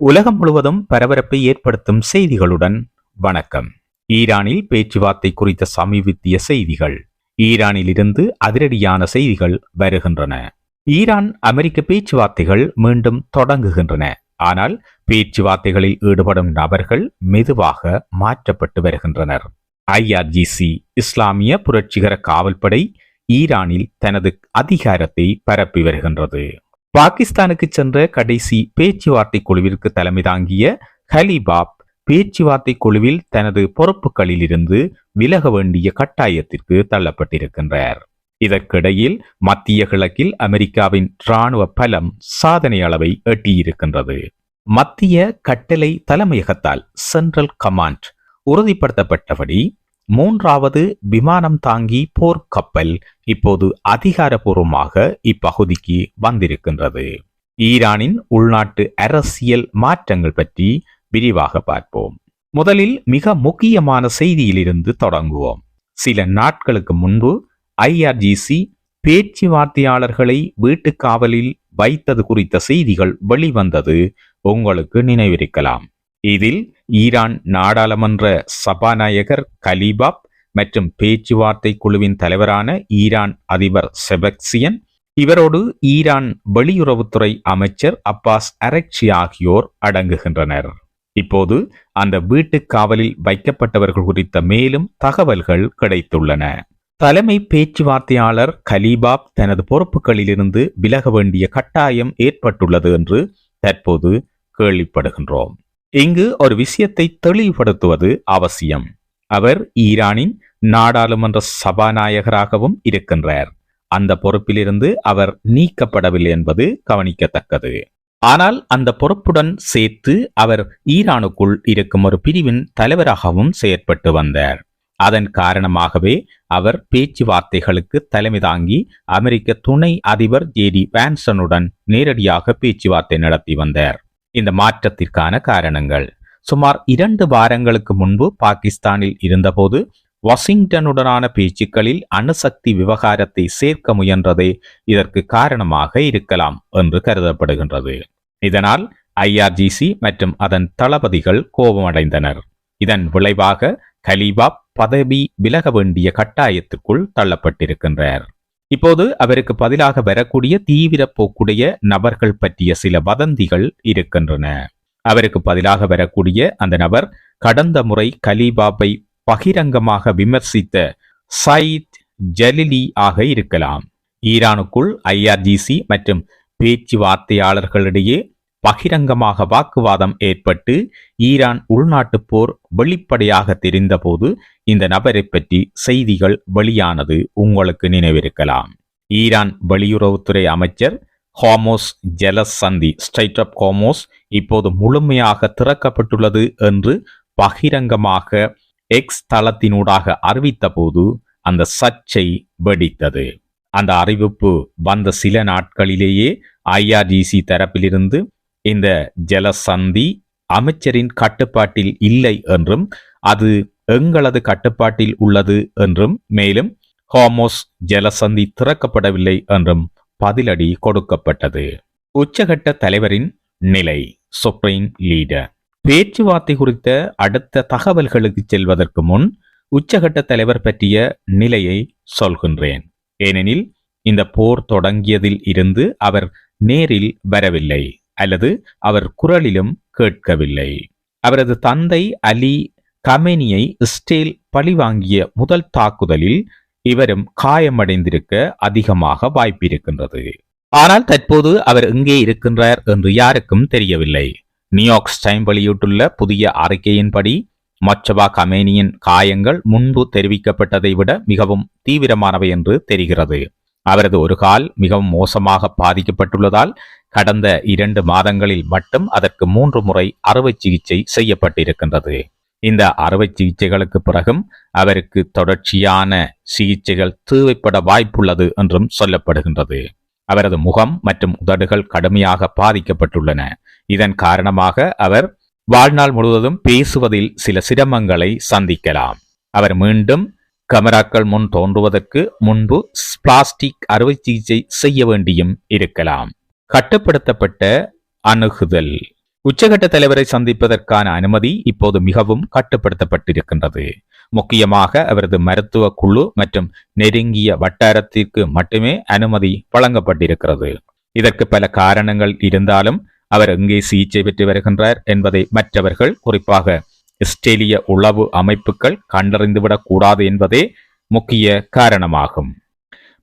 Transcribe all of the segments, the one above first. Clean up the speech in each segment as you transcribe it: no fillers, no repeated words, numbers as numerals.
உலகம் முழுவதும் பரபரப்பை ஏற்படுத்தும் செய்திகளுடன் வணக்கம். ஈரானில் பேச்சுவார்த்தை குறித்த சமீபத்திய செய்திகள். ஈரானிலிருந்து அதிரடியான செய்திகள் வருகின்றன. ஈரான் அமெரிக்க பேச்சுவார்த்தைகள் மீண்டும் தொடங்குகின்றன. ஆனால் பேச்சுவார்த்தைகளில் ஈடுபடும் நபர்கள் மெதுவாக மாற்றப்பட்டு வருகின்றனர். IRGC இஸ்லாமிய புரட்சிகர காவல்படை ஈரானில் தனது அதிகாரத்தை பரப்பி வருகின்றது. பாகிஸ்தானுக்கு சென்ற கடைசி பேச்சுவார்த்தை குழுவிற்கு தலைமை தாங்கிய ஹலிபாப் பேச்சுவார்த்தை குழுவில் தனது பொறுப்புகளில் இருந்து விலக வேண்டிய கட்டாயத்திற்கு தள்ளப்பட்டிருக்கின்றார். இதற்கிடையில் மத்திய கிழக்கில் அமெரிக்காவின் இராணுவ பலம் சாதனை அளவை எட்டியிருக்கின்றது. மத்திய கட்டளை தலைமையகத்தால் சென்ட்ரல் கமாண்ட் உறுதிப்படுத்தப்பட்டபடி 3வது விமானம் தாங்கி போர்க்கப்பல் இப்போது அதிகாரப்பூர்வமாக இப்பகுதிக்கு வந்திருக்கின்றது. ஈரானின் உள்நாட்டு அரசியல் மாற்றங்கள் பற்றி விரிவாக பார்ப்போம். முதலில் மிக முக்கியமான செய்தியிலிருந்து தொடங்குவோம். சில நாட்களுக்கு முன்பு IRGC பேச்சுவார்த்தையாளர்களை வீட்டுக் காவலில் வைத்தது குறித்த செய்திகள் வெளிவந்தது உங்களுக்கு நினைவிருக்கலாம். இதில் ஈரான் நாடாளுமன்ற சபாநாயகர் கலீபாப் மற்றும் பேச்சுவார்த்தை குழுவின் தலைவரான ஈரான் அதிபர் செபக்சியன், இவரோடு ஈரான் வெளியுறவுத்துறை அமைச்சர் அப்பாஸ் அரக்சி ஆகியோர் அடங்குகின்றனர். இப்போது அந்த வீட்டுக் காவலில் வைக்கப்பட்டவர்கள் குறித்த மேலும் தகவல்கள் கிடைத்துள்ளன. தலைமை பேச்சுவார்த்தையாளர் கலீபாப் தனது பொறுப்புகளிலிருந்து விலக வேண்டிய கட்டாயம் ஏற்பட்டுள்ளது என்று தற்போது கேள்விப்படுகின்றோம். இங்கு ஒரு விஷயத்தை தெளிவுபடுத்துவது அவசியம். அவர் ஈரானின் நாடாளுமன்ற சபாநாயகராகவும் இருக்கின்றார். அந்த பொறுப்பிலிருந்து அவர் நீக்கப்படவில்லை என்பது கவனிக்கத்தக்கது. ஆனால் அந்த பொறுப்புடன் சேர்த்து அவர் ஈரானுக்குள் இருக்கும் ஒரு பிரிவின் தலைவராகவும் செயற்பட்டு வந்தார். அதன் காரணமாகவே அவர் பேச்சுவார்த்தைகளுக்கு தலைமை தாங்கி அமெரிக்க துணை அதிபர் JD வான்சனுடன் நேரடியாக பேச்சுவார்த்தை நடத்தி வந்தார். இந்த மாற்றத்திற்கான காரணங்கள்: சுமார் 2 வாரங்களுக்கு முன்பு பாகிஸ்தானில் இருந்தபோது வாஷிங்டனுடனான பேச்சுக்களில் அணுசக்தி விவகாரத்தை சேர்க்க முயன்றதே இதற்கு காரணமாக இருக்கலாம் என்று கருதப்படுகின்றது. இதனால் IRGC மற்றும் அதன் தளபதிகள் கோபமடைந்தனர். இதன் விளைவாக கலீபாப் பதவி விலக வேண்டிய கட்டாயத்துக்குள் தள்ளப்பட்டிருக்கின்றார். இப்போது அவருக்கு பதிலாக வரக்கூடிய தீவிர போக்குடைய நபர்கள் பற்றிய சில வதந்திகள் இருக்கின்றன. அவருக்கு பதிலாக வரக்கூடிய அந்த நபர் கடந்த முறை கலீபாப்பை பகிரங்கமாக விமர்சித்த சயீத் ஜலிலி ஆக இருக்கலாம். ஈரானுக்குள் IRGC மற்றும் பேச்சுவார்த்தையாளர்களிடையே பகிரங்கமாக வாக்குவாதம் ஏற்பட்டு ஈரான் உள்நாட்டு போர் வெளிப்படையாக தெரிந்தபோது இந்த நபரை பற்றி செய்திகள் வெளியானது உங்களுக்கு நினைவிருக்கலாம். ஈரான் வெளியுறவுத்துறை அமைச்சர் ஹார்மோஸ் ஜலசந்தி ஸ்ட்ரைட் ஆஃப் ஹார்மோஸ் இப்போது முழுமையாக திறக்கப்பட்டுள்ளது என்று பகிரங்கமாக எக்ஸ் தளத்தினூடாக அறிவித்த போது அந்த சர்ச்சை வெடித்தது. அந்த அறிவிப்பு வந்த சில நாட்களிலேயே IRGC தரப்பிலிருந்து இந்த ஜலசந்தி அமைச்சரின் கட்டுப்பாட்டில் இல்லை என்றும் அது எங்களது கட்டுப்பாட்டில் உள்ளது என்றும், மேலும் ஹார்மோஸ் ஜலசந்தி திறக்கப்படவில்லை என்றும் பதிலடி கொடுக்கப்பட்டது. உச்சகட்ட தலைவரின் நிலை. Supreme leader. பேச்சுவார்த்தை குறித்த அடுத்த தகவல்களுக்கு செல்வதற்கு முன் உச்சகட்ட தலைவர் பற்றிய நிலையை சொல்கின்றேன். ஏனெனில் இந்த போர் தொடங்கியதில் இருந்து அவர் நேரில் வரவில்லை அல்லது அவர் குரலிலும் கேட்கவில்லை. அவரது தந்தை அலி கமேனியை இஸ்ரேல் பழிவாங்கிய முதல் தாக்குதலில் இவரும் காயமடைந்திருக்க அதிகமாக வாய்ப்பிருக்கின்றது. ஆனால் தற்போது அவர் எங்கே இருக்கின்றார் என்று யாருக்கும் தெரியவில்லை. நியூயார்க் டைம்ஸ் வெளியிட்டுள்ள புதிய அறிக்கையின்படி மொச்சபா கமேனியின் காயங்கள் முன்பு தெரிவிக்கப்பட்டதை விட மிகவும் தீவிரமானவை என்று தெரிகிறது. அவரது ஒரு கால் மிகவும் மோசமாக பாதிக்கப்பட்டுள்ளதால் கடந்த 2 மாதங்களில் மட்டும் அதற்கு 3 முறை அறுவை சிகிச்சை செய்யப்பட்டிருக்கின்றது. இந்த அறுவை சிகிச்சைகளுக்கு பிறகும் அவருக்கு தொடர்ச்சியான சிகிச்சைகள் தேவைப்பட வாய்ப்புள்ளது என்றும் சொல்லப்படுகின்றது. அவரது முகம் மற்றும் உதடுகள் கடுமையாக பாதிக்கப்பட்டுள்ளன. இதன் காரணமாக அவர் வாழ்நாள் முழுவதும் பேசுவதில் சில சிரமங்களை சந்திக்கலாம். அவர் மீண்டும் கேமராக்கள் முன் தோன்றுவதற்கு முன்பு பிளாஸ்டிக் அறுவை சிகிச்சை செய்ய வேண்டியும் இருக்கலாம். கட்டுப்படுத்தப்பட்ட அணுகுதல். உச்சகட்ட தலைவரை சந்திப்பதற்கான அனுமதி இப்போது மிகவும் கட்டுப்படுத்தப்பட்டிருக்கின்றது. முக்கியமாக அவரது மருத்துவ குழு மற்றும் நெருங்கிய வட்டாரத்திற்கு மட்டுமே அனுமதி வழங்கப்பட்டிருக்கிறது. இதற்கு பல காரணங்கள் இருந்தாலும் அவர் எங்கே சிகிச்சை பெற்று வருகின்றார் என்பதை மற்றவர்கள், குறிப்பாக இஸ்ரேலிய உளவு அமைப்புகள் கண்டறிந்துவிடக் கூடாது என்பதே முக்கிய காரணமாகும்.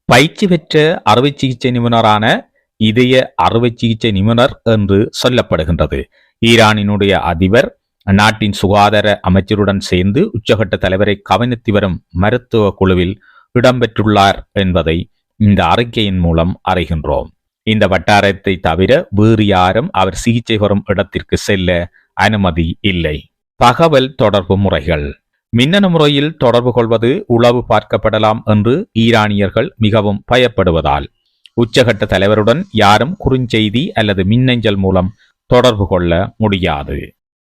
பயிற்சி பெற்ற அறுவை சிகிச்சை நிபுணரான இதய அறுவை சிகிச்சை நிபுணர் என்று சொல்லப்படுகின்றது. ஈரானினுடைய அதிபர் நாட்டின் சுகாதார அமைச்சருடன் சேர்ந்து உச்சகட்ட தலைவரை கவனித்து வரும் மருத்துவ குழுவில் இடம்பெற்றுள்ளார் என்பதை இந்த அறிக்கையின் மூலம் அறிகின்றோம். இந்த வட்டாரத்தை தவிர வேறு யாரும் அவர் சிகிச்சை பெறும் இடத்திற்கு செல்ல அனுமதி இல்லை. தகவல் தொடர்பு முறைகள். மின்னணு முறையில் தொடர்பு கொள்வது உளவு பார்க்கப்படலாம் என்று ஈரானியர்கள் மிகவும் பயப்படுவதால் உச்சகட்ட தலைவருடன் யாரும் குறுஞ்செய்தி அல்லது மின்னஞ்சல் மூலம் தொடர்பு கொள்ள முடியாது.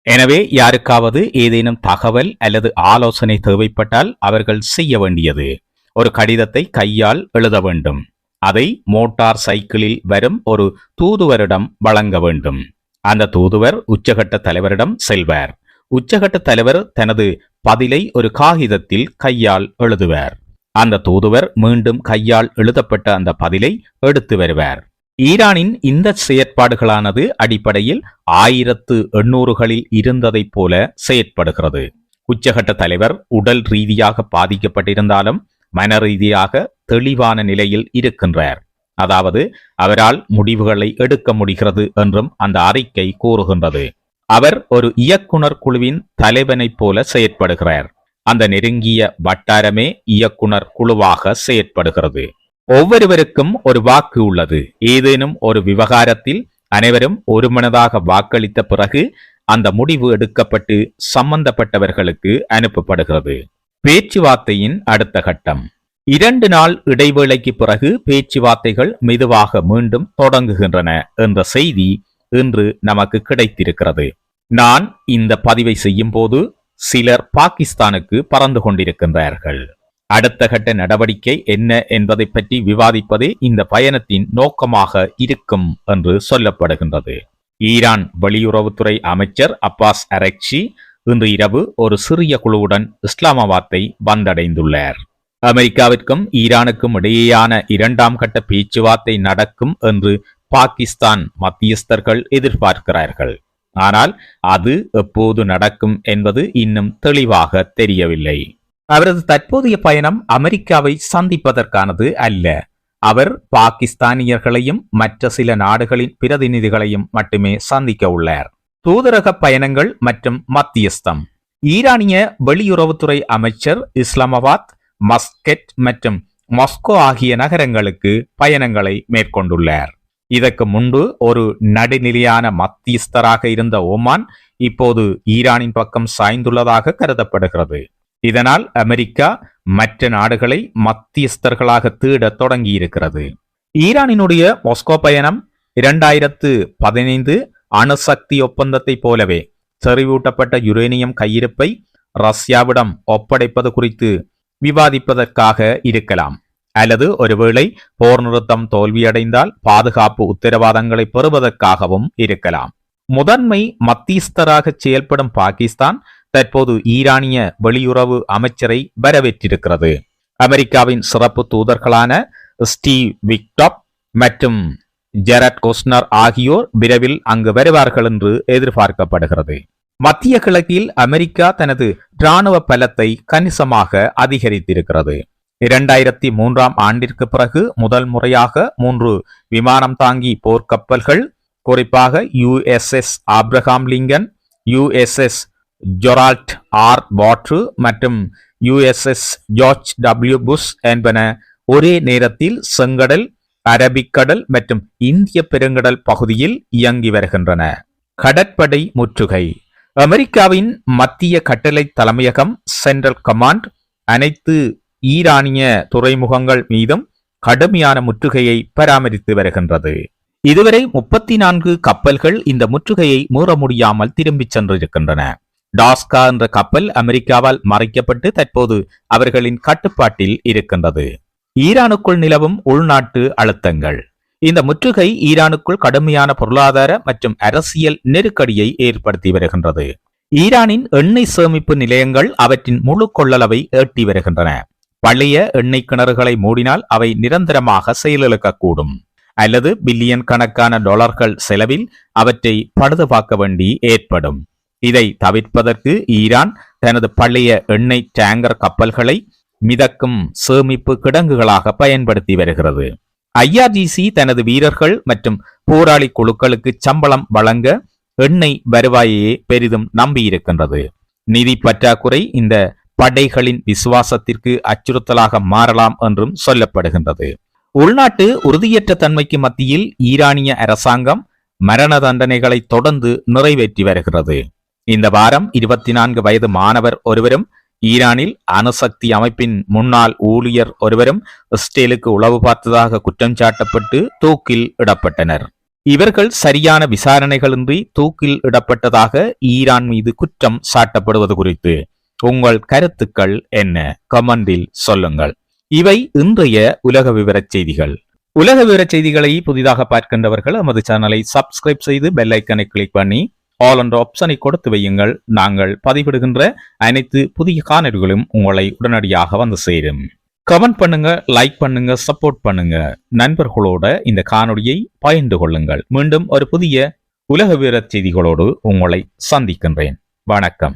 எனவே யாருக்காவது ஏதேனும் தகவல் அல்லது ஆலோசனை தேவைப்பட்டால் அவர்கள் செய்ய வேண்டியது ஒரு கடிதத்தை கையால் எழுத வேண்டும். அதை மோட்டார் சைக்கிளில் வரும் ஒரு தூதுவரிடம் வழங்க வேண்டும். அந்த தூதுவர் உச்சகட்ட தலைவரிடம் செல்வார். உச்சகட்ட தலைவர் தனது பதிலை ஒரு காகிதத்தில் கையால் எழுதுவார். அந்த தூதுவர் மீண்டும் கையால் எழுதப்பட்ட அந்த பதிலை எடுத்து வருவார். ஈரானின் இந்த செயற்பாடுகளானது அடிப்படையில் 1800களில் இருந்ததைப் போல செயற்படுகிறது. உச்சகட்ட தலைவர் உடல் ரீதியாக பாதிக்கப்பட்டிருந்தாலும் மன ரீதியாக தெளிவான நிலையில் இருக்கின்றார். அதாவது அவரால் முடிவுகளை எடுக்க முடிகிறது என்றும் அந்த அறிக்கை கூறுகின்றது. அவர் ஒரு இயக்குனர் குழுவின் தலைவனைப் போல செயற்படுகிறார். அந்த நெருங்கிய வட்டாரமே இயக்குனர் குழுவாக செயற்படுகிறது. ஒவ்வொருவருக்கும் ஒரு வாக்கு உள்ளது. ஏதேனும் ஒரு விவகாரத்தில் அனைவரும் ஒருமனதாக வாக்களித்த பிறகு அந்த முடிவு எடுக்கப்பட்டு சம்பந்தப்பட்டவர்களுக்கு அனுப்பப்படுகிறது. பேச்சுவார்த்தையின் அடுத்த கட்டம். 2 நாள் இடைவேளைக்கு பிறகு பேச்சுவார்த்தைகள் மெதுவாக மீண்டும் தொடங்குகின்றன என்ற செய்தி இன்று நமக்கு கிடைத்திருக்கிறது. நான் இந்த பதிவை செய்யும் போது சிலர் பாகிஸ்தானுக்கு பறந்து கொண்டிருக்கின்றார்கள். அடுத்த கட்ட நடவடிக்கை என்ன என்பதை பற்றி விவாதிப்பதே இந்த பயணத்தின் நோக்கமாக இருக்கும் என்று சொல்லப்படுகின்றது. ஈரான் வெளியுறவுத்துறை அமைச்சர் அப்பாஸ் அரக்சி இன்று இரவு ஒரு சிறிய குழுவுடன் இஸ்லாமாபாத்தை வந்தடைந்துள்ளார். அமெரிக்காவிற்கும் ஈரானுக்கும் இடையேயான 2ஆம் கட்ட பேச்சுவார்த்தை நடக்கும் என்று பாகிஸ்தான் மத்தியஸ்தர்கள் எதிர்பார்க்கிறார்கள். ஆனால் அது எப்போது நடக்கும் என்பது இன்னும் தெளிவாக தெரியவில்லை. அவரது தற்போதைய பயணம் அமெரிக்காவை சந்திப்பதற்கானது அல்ல. அவர் பாகிஸ்தானியர்களையும் மற்ற சில நாடுகளின் பிரதிநிதிகளையும் மட்டுமே சந்திக்க உள்ளார். தூதரக பயணங்கள் மற்றும் மத்தியஸ்தம். ஈரானிய வெளியுறவுத்துறை அமைச்சர் இஸ்லாமாபாத், மஸ்கெட் மற்றும் மாஸ்கோ ஆகிய நகரங்களுக்கு பயணங்களை மேற்கொண்டுள்ளார். இதற்கு முன்பு ஒரு நடுநிலையான மத்தியஸ்தராக இருந்த ஓமான் இப்போது ஈரானின் பக்கம் சாய்ந்துள்ளதாக கருதப்படுகிறது. இதனால் அமெரிக்கா மற்ற நாடுகளை மத்தியஸ்தர்களாக தேட தொடங்கியிருக்கிறது. ஈரானினுடைய மாஸ்கோ பயணம் 2015 அணுசக்தி ஒப்பந்தத்தை போலவே செறிவூட்டப்பட்ட யுரேனியம் கையிருப்பை ரஷ்யாவிடம் ஒப்படைப்பது குறித்து விவாதிப்பதற்காக இருக்கலாம். அல்லது ஒருவேளை போர் நிறுத்தம் தோல்வியடைந்தால் பாதுகாப்பு உத்தரவாதங்களை பெறுவதற்காகவும் இருக்கலாம். முதன்மை மத்தியஸ்தராக செயல்படும் பாகிஸ்தான் தற்போது ஈரானிய வெளியுறவு அமைச்சரை வரவேற்றிருக்கிறது. அமெரிக்காவின் சிறப்பு தூதர்களான ஸ்டீவ் விக்டாப் மற்றும் ஜெரட் கோஸ்னர் ஆகியோர் விரைவில் அங்கு வருவார்கள் என்று எதிர்பார்க்கப்படுகிறது. மத்திய கிழக்கில் அமெரிக்கா தனது இராணுவ பலத்தை கணிசமாக அதிகரித்திருக்கிறது. 2003ஆம் ஆண்டிற்கு பிறகு முதல் முறையாக 3 விமானம் தாங்கி போர்க்கப்பல்கள், குறிப்பாக USS Abraham Lincoln, USS Gerald R வாட்ரு மற்றும் USS ஜார்ஜ் W புஷ் என்பன ஒரே நேரத்தில் செங்கடல், அரபிக்கடல் மற்றும் இந்திய பெருங்கடல் பகுதியில் இயங்கி வருகின்றன. கடற்படை முற்றுகை. அமெரிக்காவின் மத்திய கட்டளை தலைமையகம் சென்ட்ரல் கமாண்ட் அனைத்து ஈரானிய துறைமுகங்கள் மீதும் கடுமையான முற்றுகையை பராமரித்து வருகின்றது. இதுவரை 34 கப்பல்கள் இந்த முற்றுகையை மீற முடியாமல் திரும்பிச் சென்றிருக்கின்றன. டாஸ்கா என்ற கப்பல் அமெரிக்காவால் மறைக்கப்பட்டு தற்போது அவர்களின் கட்டுப்பாட்டில் இருக்கின்றது. ஈரானுக்குள் நிலவும் உள்நாட்டு அழுத்தங்கள். இந்த முற்றுகை ஈரானுக்குள் கடுமையான பொருளாதார மற்றும் அரசியல் நெருக்கடியை ஏற்படுத்தி வருகின்றது. ஈரானின் எண்ணெய் சேமிப்பு நிலையங்கள் அவற்றின் முழு கொள்ளளவை எட்டி வருகின்றன. பழைய எண்ணெய் கிணறுகளை மூடினால் அவை நிரந்தரமாக செயலிழக்கக்கூடும் அல்லது பில்லியன் கணக்கான டாலர்கள் செலவில் அவற்றை பழுதுபார்க்க வேண்டி ஏற்படும். இதை தவிர்ப்பதற்கு ஈரான் தனது பழைய எண்ணெய் டேங்கர் கப்பல்களை மிதக்கும் சேமிப்பு கிடங்குகளாக பயன்படுத்தி வருகிறது. IRGC தனது வீரர்கள் மற்றும் போராளி குழுக்களுக்கு சம்பளம் வழங்க எண்ணெய் வருவாயையே பெரிதும் நம்பியிருக்கின்றது. நிதி பற்றாக்குறை இந்த படைகளின் விசுவாசத்திற்கு அச்சுறுத்தலாக மாறலாம் என்றும் சொல்லப்படுகின்றது. உள்நாட்டு உறுதியற்ற தன்மைக்கு மத்தியில் ஈரானிய அரசாங்கம் மரண தண்டனைகளை தொடர்ந்து நிறைவேற்றி வருகிறது. இந்த வாரம் 24 வயது மாணவர் ஒருவரும் ஈரானில் அணுசக்தி அமைப்பின் முன்னாள் ஊழியர் ஒருவரும் இஸ்ரேலுக்கு உளவு பார்த்ததாக குற்றம் சாட்டப்பட்டு தூக்கில் இடப்பட்டனர். இவர்கள் சரியான விசாரணைகளின்றி தூக்கில் இடப்பட்டதாக ஈரான் மீது குற்றம் சாட்டப்படுவது குறித்து உங்கள் கருத்துக்கள் என்ன? கமெண்டில் சொல்லுங்கள். இவை இன்றைய உலக விவரச் செய்திகள். உலக விவரச் செய்திகளை புதிதாக பார்க்கின்றவர்கள் நமது சேனலை சப்ஸ்கிரைப் செய்து பெல் ஐக்கனை கிளிக் பண்ணி ஆல் என்ற ஆப்ஷனை கொடுத்து வையுங்கள். நாங்கள் பதிவிடுகின்ற அனைத்து புதிய காணொளிகளும் உங்களை உடனடியாக வந்து சேரும். கமெண்ட் பண்ணுங்க, லைக் பண்ணுங்க, சப்போர்ட் பண்ணுங்க. நண்பர்களோட இந்த காணொளியை பகிர்ந்து கொள்ளுங்கள். மீண்டும் ஒரு புதிய உலக விவரச் செய்திகளோடு உங்களை சந்திக்கின்றேன். வணக்கம்.